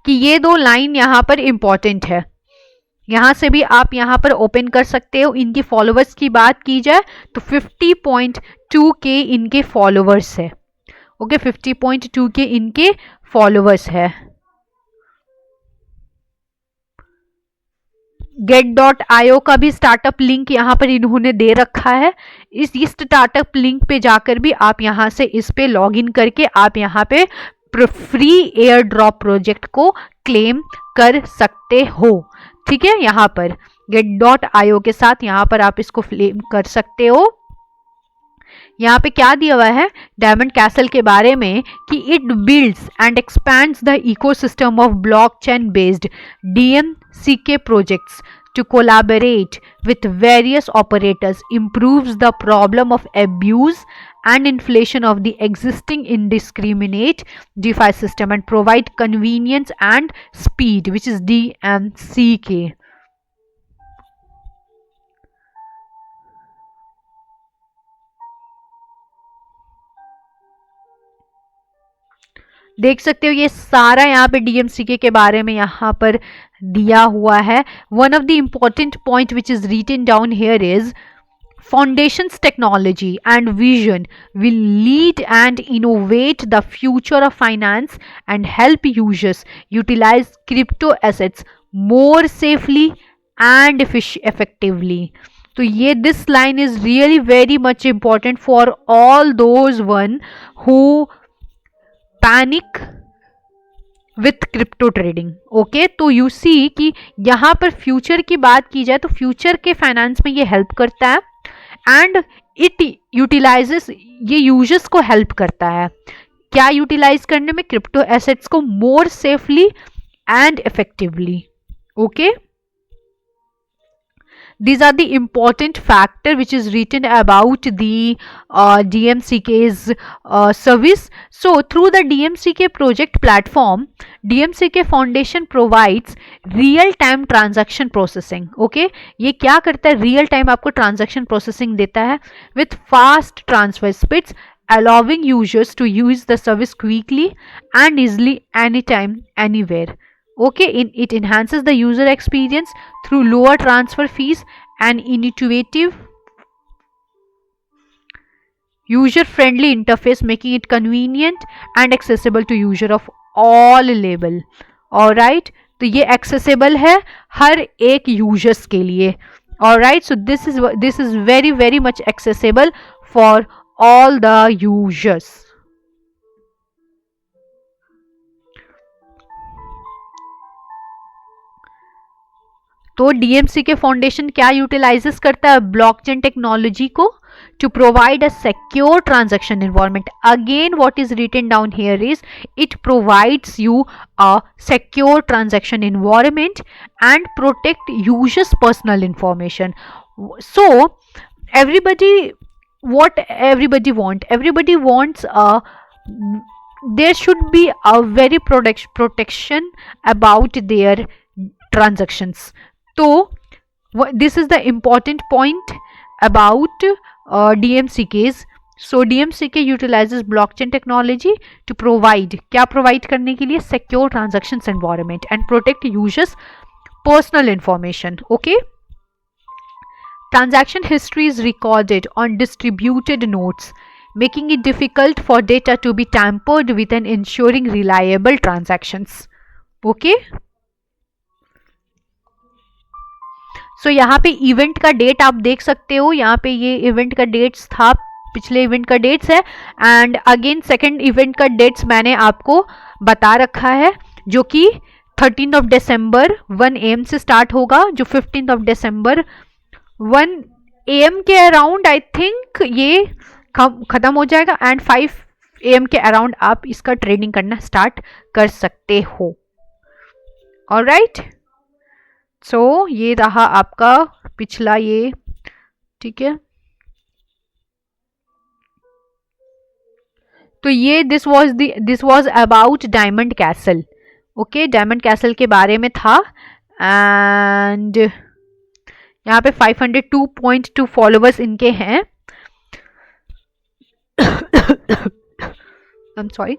कि ये दो लाइन यहाँ पर इंपॉर्टेंट है, यहाँ से भी आप यहाँ पर ओपन कर सकते हो। इनकी फॉलोअर्स की बात की जाए तो 50.2K इनके फॉलोअर्स है। ओके, 50.2K इनके फॉलोअर्स है। get.io का भी स्टार्टअप लिंक यहाँ पर इन्होंने दे रखा है। इस स्टार्टअप लिंक पे जाकर भी आप यहाँ से इस पे लॉग इन करके आप यहाँ पे फ्री एयर ड्रॉप प्रोजेक्ट को क्लेम कर सकते हो। ठीक है, यहाँ पर get.io के साथ यहाँ पर आप इसको क्लेम कर सकते हो। यहाँ पे क्या दिया हुआ है डायमंड कैसल के बारे में कि it builds and expands the ecosystem of blockchain based DMCK projects to collaborate with various operators, improves the problem of abuse and inflation of the existing indiscriminate DeFi system and provide convenience and speed, which is DMCK. देख सकते हो ये सारा यहाँ पे DMCK के बारे में यहाँ पर दिया हुआ है। One of the important point which is written down here is Foundation's technology and vision will lead and innovate the future of finance and help users utilize crypto assets more safely and effectively. तो ये this line is really very much important for all those one who panic with crypto trading. Okay, तो you see कि यहाँ पर future की बात की जाए तो फ्यूचर के फाइनेंस में ये हेल्प करता है एंड इट यूटिलाइजेस, ये यूजर्स को हेल्प करता है क्या यूटिलाइज करने में, क्रिप्टो एसेट्स को more safely and effectively. Okay, these are the important factor which is written about the DMCK's service. So through the DMCK project platform, DMCK Foundation provides real time transaction processing. Okay, ये क्या करता है, real time आपको transaction processing देता है with fast transfer speeds, allowing users to use the service quickly and easily anytime anywhere. Okay, it enhances the user experience through lower transfer fees and intuitive user friendly interface, making it convenient and accessible to user of all level. Alright, तो ये accessible है हर एक users के लिए. Alright, so this is very very much accessible for all the users. तो DMCK foundation क्या utilises करता है, ब्लॉकचेन टेक्नोलॉजी को to provide a secure transaction environment. Again, what is written down here is it provides you a secure transaction environment and protect users personal information. So everybody wants there should be a very protection about their transactions. So this is the important point about DMCKs. So DMCK utilizes blockchain technology to provide, क्या provide करने के लिए, secure transactions environment and protect users personal information. Okay, transaction history is recorded on distributed nodes, making it difficult for data to be tampered with and ensuring reliable transactions. Okay, सो यहाँ पे event का date आप देख सकते हो, यहाँ पे ये इवेंट का डेट्स था पिछले इवेंट का डेट्स है, एंड अगेन सेकेंड इवेंट का डेट्स मैंने आपको बता रखा है, जो कि 13 ऑफ दिसंबर 1 AM से स्टार्ट होगा, जो 15 ऑफ दिसंबर 1 AM के अराउंड आई थिंक ये खत्म हो जाएगा, एंड 5 AM के अराउंड आप इसका ट्रेडिंग करना स्टार्ट कर सकते हो। ऑलराइट, सो ये रहा आपका पिछला ये, ठीक है। तो ये this was about diamond castle. Okay, diamond castle के बारे में था, एंड यहाँ पे 502.2 फॉलोवर्स इनके हैं। I am sorry.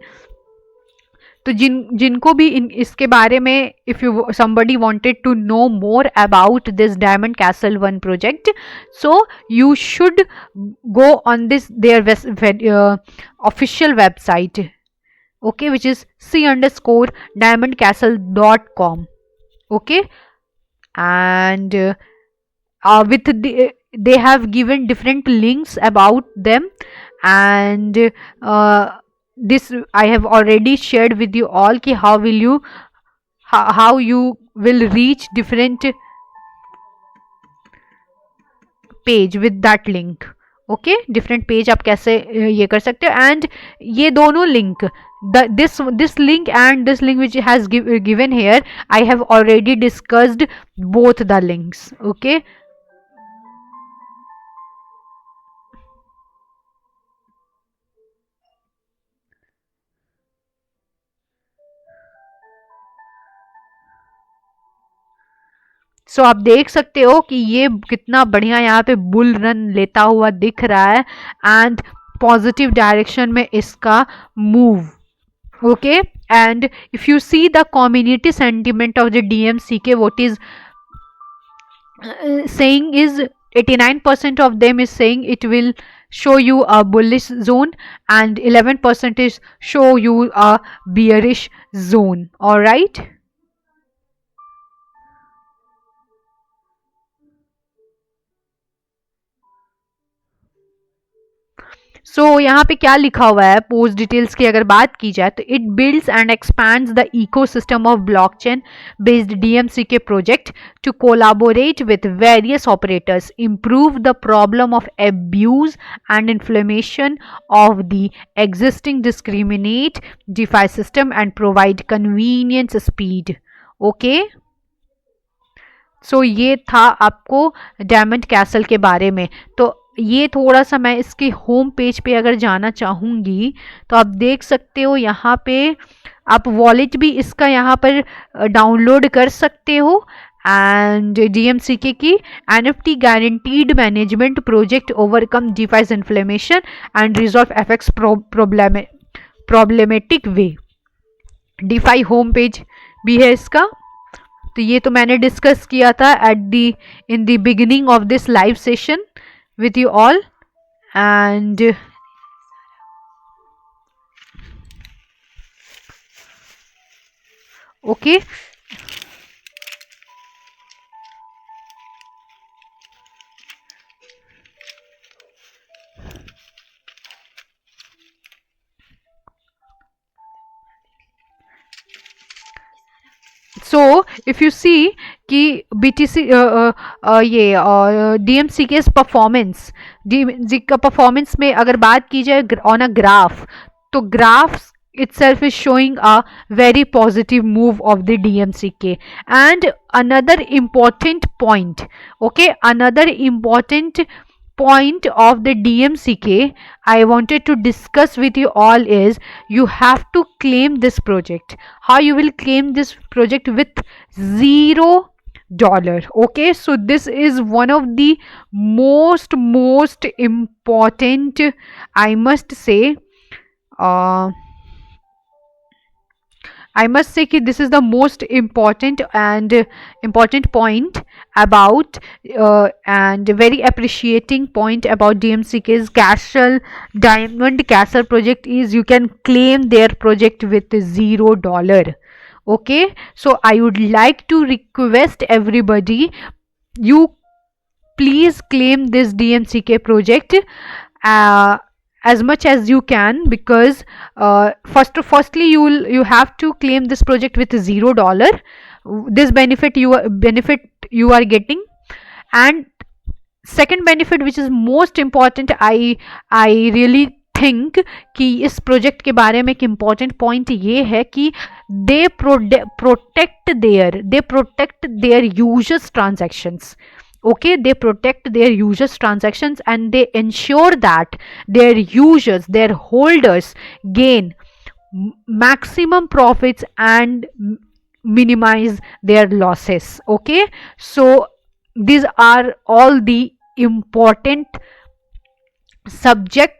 तो जिनको भी इसके बारे में, if you somebody wanted to know more about this Diamond Castle 1 project, so you should go on their official website, okay, which is c_diamondcastle.com. okay, and they have given different links about them, and this I have already shared with you all ki how you will reach different page with that link. Okay, different page आप कैसे ये कर सकते हो, and ये दोनों link, this link and this link which has given here, I have already discussed both the links. okay, सो आप देख सकते हो कि ये कितना बढ़िया यहाँ पे बुल रन लेता हुआ दिख रहा है, एंड पॉजिटिव डायरेक्शन में इसका move. Okay, and if you see the community sentiment of the DMCK, what is saying is 89% of them is saying it will show you a bullish zone, and 11% is show you a bearish zone. all right, सो यहाँ पे क्या लिखा हुआ है post details की अगर बात की जाए तो it builds and expands the ecosystem of blockchain based DMCK project to collaborate with various operators, improve the problem of abuse and inflammation of the existing discriminate DeFi system and provide convenience speed. okay, सो ये था आपको diamond castle के बारे में। तो ये थोड़ा सा मैं इसके होम पेज पे अगर जाना चाहूँगी तो आप देख सकते हो, यहाँ पे आप वॉलेट भी इसका यहाँ पर डाउनलोड कर सकते हो, एंड DMCK की NFT guaranteed management project overcome DeFi's inflammation and resolve FX problematic way. DeFi home page भी है इसका। तो ये तो मैंने डिस्कस किया था in the beginning of this live session with you all, and okay, so if you see कि BTC ये DMCK's परफॉर्मेंस, का परफॉर्मेंस में अगर बात की जाए ऑन अ ग्राफ, तो graph itself is showing a very positive move of the DMCK. And another important point, okay, another important point of the DMCK I wanted to discuss with you all is you have to claim this project. How you will claim this project? With $0. okay, so this is one of the most important, I must say कि this is the most important point about and very appreciating point about DMCK's Diamond Castle project is you can claim their project with $0. okay, so I would like to request everybody, you please claim this DMCK project as much as you can, because firstly you have to claim this project with $0. This benefit you are getting. And second benefit which is most important, I really think कि इस project के बारे में एक important point ये है कि they protect their users transactions. Okay, they protect their users transactions and they ensure that their users, their holders gain maximum profits and minimize their losses. Okay, so these are all the important subject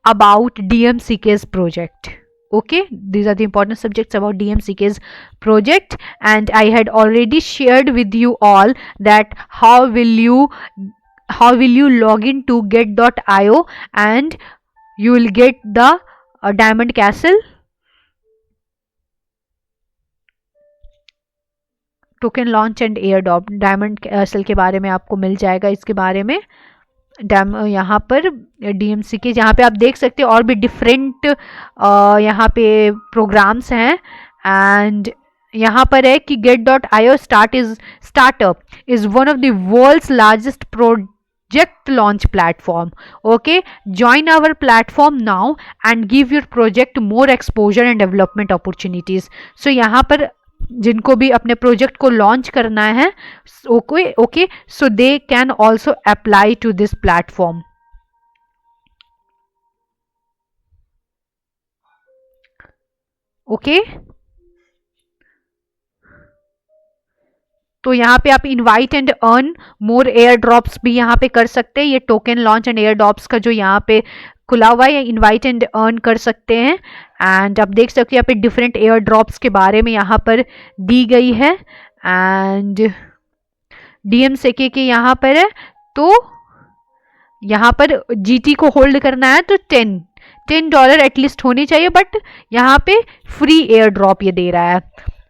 about DMCK's project. Okay, these are the important subjects about DMCK's project, and I had already shared with you all that how will you log in to get.io and you will get the Diamond Castle token launch and air drop. Diamond castle के बारे में आपको मिल जाएगा, इसके बारे में यहाँ पर DMCK, जहाँ पे आप देख सकते हैं और भी डिफरेंट यहाँ पे प्रोग्राम्स हैं. एंड यहाँ पर है कि get.io startup is one of the world's largest project launch platform. Okay, join our platform now and give your project more exposure and development opportunities. So यहाँ पर जिनको भी अपने प्रोजेक्ट को लॉन्च करना है, okay, so they can also apply to this platform. Okay, तो यहाँ पे आप invite and earn more airdrops भी यहाँ पे कर सकते हैं. ये token launch and airdrops का जो यहाँ पे खुला हुआ है, इनवाइट एंड अर्न कर सकते हैं. एंड आप देख सकते हैं यहाँ पे डिफरेंट एयर ड्रॉप्स के बारे में यहाँ पर दी गई है. एंड DMCK के यहाँ पर है, तो यहाँ पर GT को होल्ड करना है तो $10 एटलीस्ट होनी चाहिए, बट यहाँ पे फ्री एयर ड्रॉप ये दे रहा है.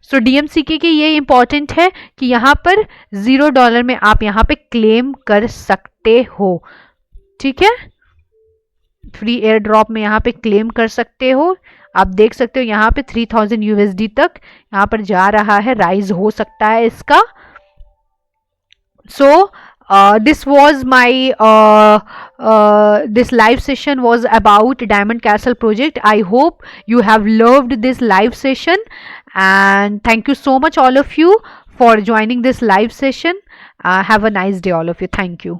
सो DMCK की ये इंपॉर्टेंट है कि यहाँ पर $0 में आप यहाँ पे क्लेम कर सकते हो. ठीक है, फ्री एयर ड्रॉप में यहाँ पे क्लेम कर सकते हो. आप देख सकते हो यहाँ पे 3000 USD तक यहाँ पर जा रहा है, राइज हो सकता है इसका. सो this was my this live session was about Diamond Castle project. I hope you have loved this live session, and thank you so much all of you for joining this live session. Have a nice day all of you. Thank you.